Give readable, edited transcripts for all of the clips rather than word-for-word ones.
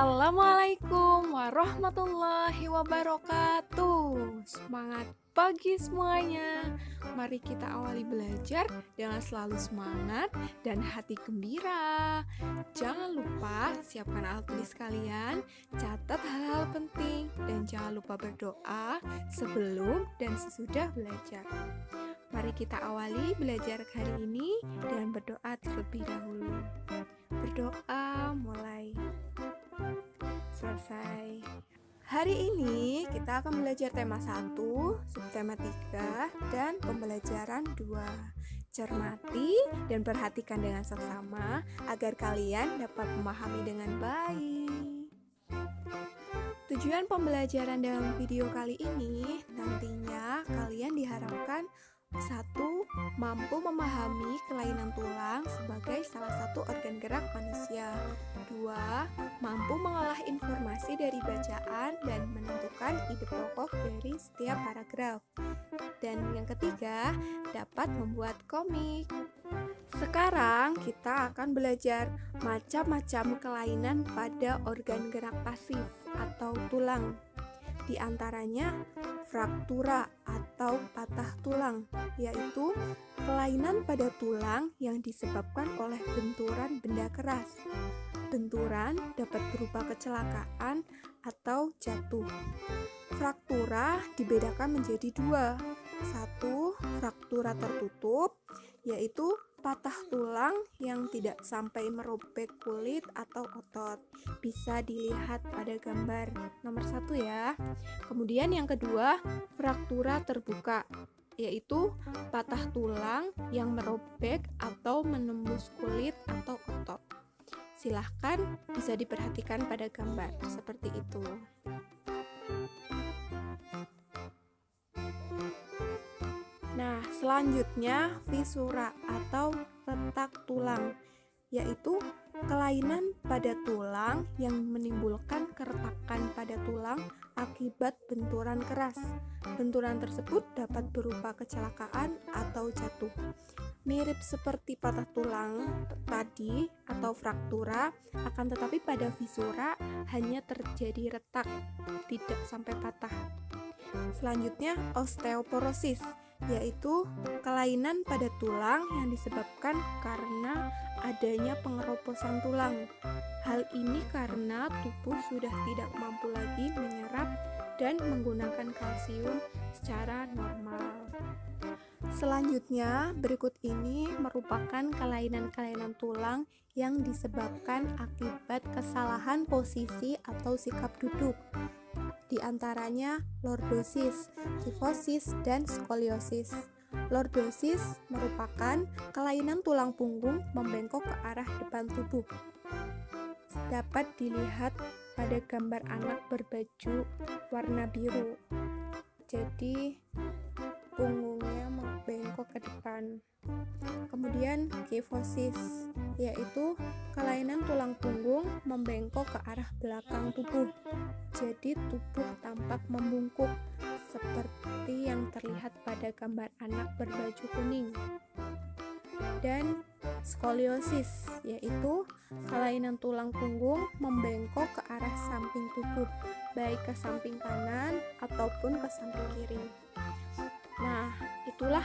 Assalamualaikum warahmatullahi wabarakatuh. Semangat pagi semuanya. Mari kita awali belajar dengan selalu semangat dan hati gembira. Jangan lupa siapkan alat tulis kalian, catat hal-hal penting, dan jangan lupa berdoa sebelum dan sesudah belajar. Mari kita awali belajar hari ini dengan berdoa terlebih dahulu. Berdoa mulai. Selesai. Hari ini kita akan belajar tema 1, subtema 3, dan pembelajaran 2. Cermati dan perhatikan dengan seksama agar kalian dapat memahami dengan baik. Tujuan pembelajaran dalam video kali ini nantinya kalian diharapkan 1. Mampu memahami kelainan tulang sebagai salah satu organ gerak manusia. 2. Mampu mengolah informasi dari bacaan dan menentukan ide pokok dari setiap paragraf. Dan yang ketiga, dapat membuat komik. Sekarang kita akan belajar macam-macam kelainan pada organ gerak pasif atau tulang. Di antaranya fraktura atau patah tulang, yaitu kelainan pada tulang yang disebabkan oleh benturan benda keras. Benturan dapat berupa kecelakaan atau jatuh. Fraktura dibedakan menjadi 2. 1. Fraktura tertutup, yaitu patah tulang yang tidak sampai merobek kulit atau otot. Bisa dilihat pada gambar nomor 1 ya. Kemudian yang kedua, fraktura terbuka, yaitu patah tulang yang merobek atau menembus kulit atau otot. Silahkan bisa diperhatikan pada gambar seperti itu. Nah, selanjutnya fisura atau retak tulang, yaitu kelainan pada tulang yang menimbulkan keretakan pada tulang akibat benturan keras. Benturan tersebut dapat berupa kecelakaan atau jatuh. Mirip seperti patah tulang tadi atau fraktura, akan tetapi pada fisura hanya terjadi retak, tidak sampai patah. Selanjutnya osteoporosis, yaitu kelainan pada tulang yang disebabkan karena adanya pengeroposan tulang. Hal ini karena tubuh sudah tidak mampu lagi menyerap dan menggunakan kalsium secara normal. Selanjutnya, berikut ini merupakan kelainan-kelainan tulang yang disebabkan akibat kesalahan posisi atau sikap duduk. Di antaranya lordosis, kifosis, dan skoliosis. Lordosis merupakan kelainan tulang punggung membengkok ke arah depan tubuh. Dapat dilihat pada gambar anak berbaju warna biru. Jadi punggungnya membengkok ke depan. Kemudian kifosis, yaitu kelainan tulang punggung membengkok ke arah belakang tubuh. Jadi tubuh tampak membungkuk seperti yang terlihat pada gambar anak berbaju kuning. Dan skoliosis, yaitu kelainan tulang punggung membengkok ke arah samping tubuh, baik ke samping kanan ataupun ke samping kiri. Nah, itulah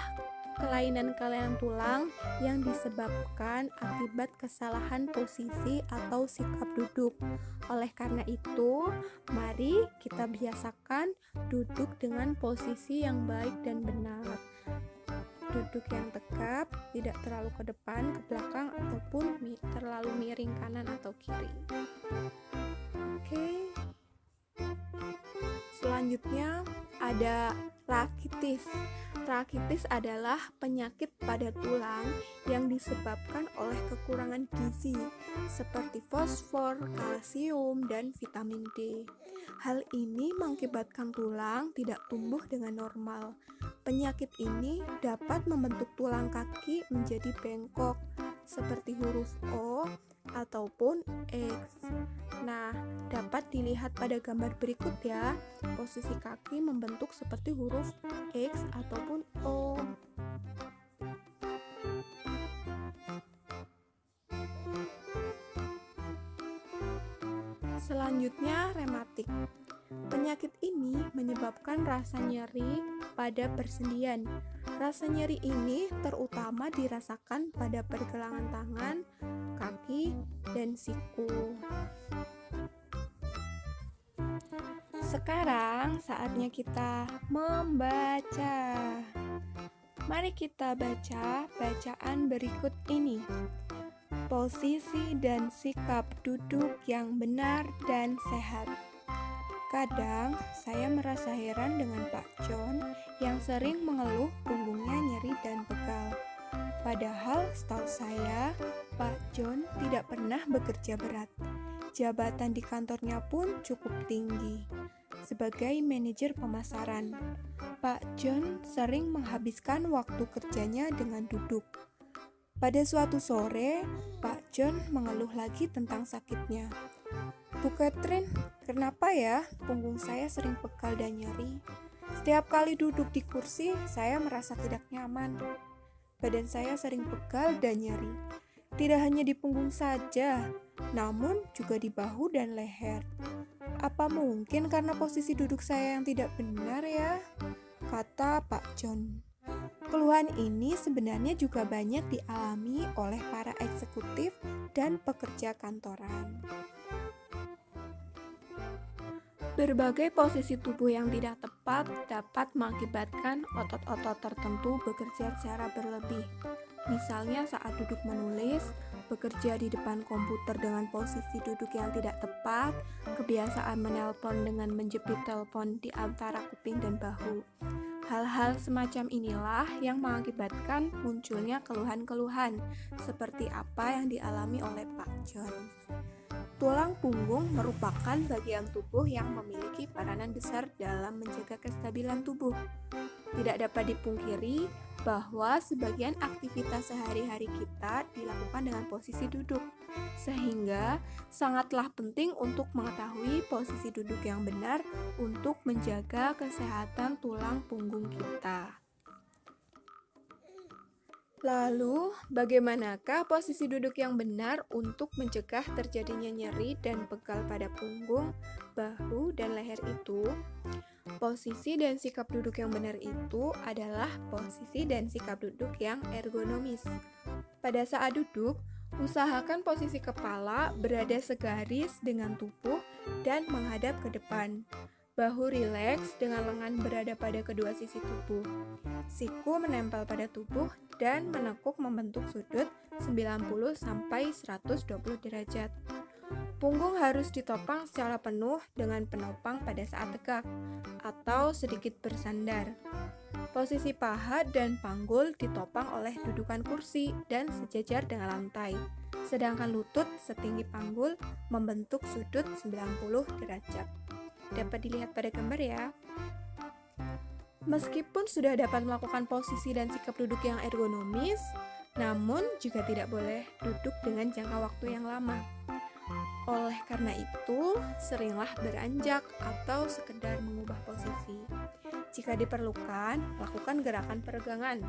kelainan-kelainan tulang yang disebabkan akibat kesalahan posisi atau sikap duduk. Oleh karena itu, mari kita biasakan duduk dengan posisi yang baik dan benar. Duduk yang tegap, tidak terlalu ke depan, ke belakang, ataupun terlalu miring kanan atau kiri. Oke. Selanjutnya ada rakitis. Rakitis adalah penyakit pada tulang yang disebabkan oleh kekurangan gizi seperti fosfor, kalsium, dan vitamin D. Hal ini mengakibatkan tulang tidak tumbuh dengan normal. Penyakit ini dapat membentuk tulang kaki menjadi bengkok seperti huruf O ataupun X. Nah, dapat dilihat pada gambar berikut ya. Posisi kaki membentuk seperti huruf X ataupun O. Selanjutnya, rematik. Penyakit ini menyebabkan rasa nyeri pada persendian. Rasa nyeri ini terutama dirasakan pada pergelangan tangan, kaki, dan siku. Sekarang saatnya kita membaca. Mari kita baca bacaan berikut ini. Posisi dan sikap duduk yang benar dan sehat. Kadang saya merasa heran dengan Pak John yang sering mengeluh punggungnya nyeri dan pegal. Padahal setahu saya, Pak John tidak pernah bekerja berat. Jabatan di kantornya pun cukup tinggi. Sebagai manajer pemasaran, Pak John sering menghabiskan waktu kerjanya dengan duduk. Pada suatu sore, Pak John mengeluh lagi tentang sakitnya. Bu Catherine, kenapa ya punggung saya sering pegal dan nyeri? Setiap kali duduk di kursi, saya merasa tidak nyaman. Badan saya sering pegal dan nyeri. Tidak hanya di punggung saja, namun juga di bahu dan leher. Apa mungkin karena posisi duduk saya yang tidak benar ya? Kata Pak John. Keluhan ini sebenarnya juga banyak dialami oleh para eksekutif dan pekerja kantoran. Berbagai posisi tubuh yang tidak tepat dapat mengakibatkan otot-otot tertentu bekerja secara berlebih. Misalnya saat duduk menulis, bekerja di depan komputer dengan posisi duduk yang tidak tepat, kebiasaan menelpon dengan menjepit telepon di antara kuping dan bahu. Hal-hal semacam inilah yang mengakibatkan munculnya keluhan-keluhan seperti apa yang dialami oleh Pak John. Tulang punggung merupakan bagian tubuh yang memiliki peranan besar dalam menjaga kestabilan tubuh. Tidak dapat dipungkiri bahwa sebagian aktivitas sehari-hari kita dilakukan dengan posisi duduk, sehingga sangatlah penting untuk mengetahui posisi duduk yang benar untuk menjaga kesehatan tulang punggung kita. Lalu, bagaimanakah posisi duduk yang benar untuk mencegah terjadinya nyeri dan pegal pada punggung, bahu, dan leher itu? Posisi dan sikap duduk yang benar itu adalah posisi dan sikap duduk yang ergonomis. Pada saat duduk, usahakan posisi kepala berada segaris dengan tubuh dan menghadap ke depan. Bahu rileks dengan lengan berada pada kedua sisi tubuh. Siku menempel pada tubuh dan menekuk membentuk sudut 90-120 derajat. Punggung harus ditopang secara penuh dengan penopang pada saat tegak atau sedikit bersandar. Posisi paha dan panggul ditopang oleh dudukan kursi dan sejajar dengan lantai. Sedangkan lutut setinggi panggul membentuk sudut 90 derajat. Dapat dilihat pada gambar ya. Meskipun sudah dapat melakukan posisi dan sikap duduk yang ergonomis, namun juga tidak boleh duduk dengan jangka waktu yang lama. Oleh karena itu, seringlah beranjak atau sekedar mengubah posisi. Jika diperlukan, lakukan gerakan peregangan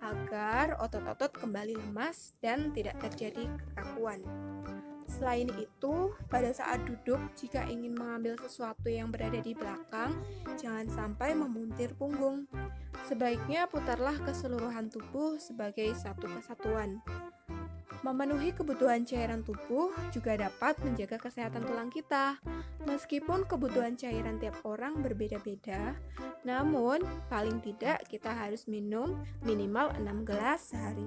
agar otot-otot kembali lemas dan tidak terjadi kekakuan. Selain itu, pada saat duduk, jika ingin mengambil sesuatu yang berada di belakang, jangan sampai memuntir punggung. Sebaiknya putarlah keseluruhan tubuh sebagai satu kesatuan. Memenuhi kebutuhan cairan tubuh juga dapat menjaga kesehatan tulang kita. Meskipun kebutuhan cairan tiap orang berbeda-beda, namun paling tidak kita harus minum minimal 6 gelas sehari.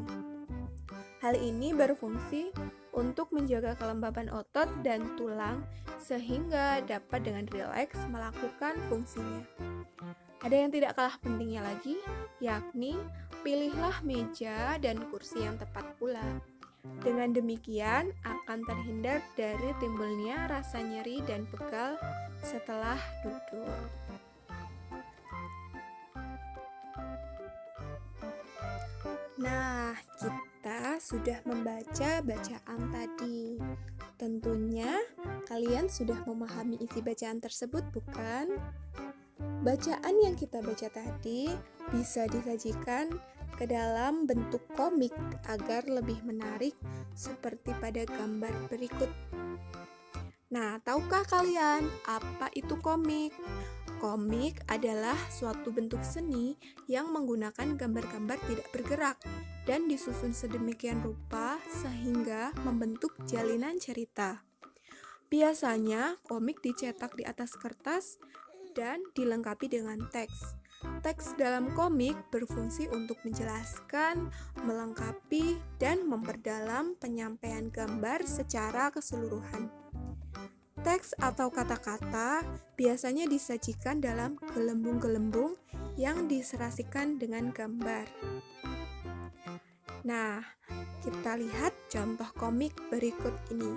Hal ini berfungsi untuk menjaga kelembaban otot dan tulang sehingga dapat dengan rileks melakukan fungsinya. Ada yang tidak kalah pentingnya lagi, yakni pilihlah meja dan kursi yang tepat pula. Dengan demikian akan terhindar dari timbulnya rasa nyeri dan pegal setelah duduk. Nah, kita sudah membaca bacaan tadi. Tentunya kalian sudah memahami isi bacaan tersebut, bukan? Bacaan yang kita baca tadi bisa disajikan ke dalam bentuk komik agar lebih menarik seperti pada gambar berikut. Nah, tahukah kalian apa itu komik? Komik adalah suatu bentuk seni yang menggunakan gambar-gambar tidak bergerak dan disusun sedemikian rupa sehingga membentuk jalinan cerita. Biasanya, komik dicetak di atas kertas dan dilengkapi dengan teks. Teks dalam komik berfungsi untuk menjelaskan, melengkapi, dan memperdalam penyampaian gambar secara keseluruhan. Teks atau kata-kata biasanya disajikan dalam gelembung-gelembung yang diserasikan dengan gambar. Nah, kita lihat contoh komik berikut ini.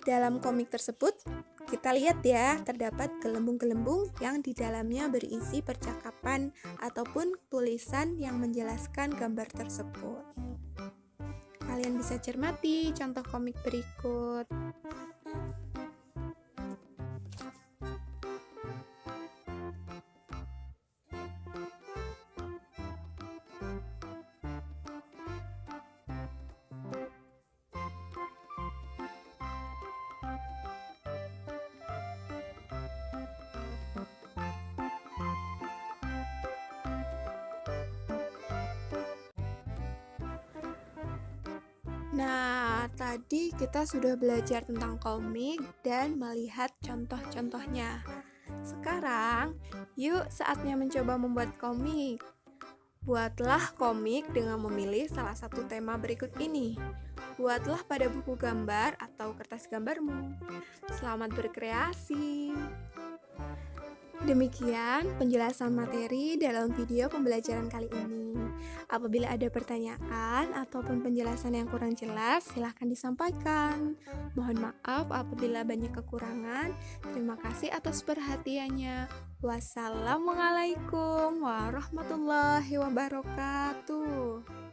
Dalam komik tersebut, kita lihat ya, terdapat gelembung-gelembung yang di dalamnya berisi percakapan ataupun tulisan yang menjelaskan gambar tersebut. Kalian bisa cermati contoh komik berikut. Nah, tadi kita sudah belajar tentang komik dan melihat contoh-contohnya. Sekarang, yuk saatnya mencoba membuat komik. Buatlah komik dengan memilih salah satu tema berikut ini. Buatlah pada buku gambar atau kertas gambarmu. Selamat berkreasi. Demikian penjelasan materi dalam video pembelajaran kali ini. Apabila ada pertanyaan ataupun penjelasan yang kurang jelas, silahkan disampaikan. Mohon maaf apabila banyak kekurangan. Terima kasih atas perhatiannya. Wassalamualaikum warahmatullahi wabarakatuh.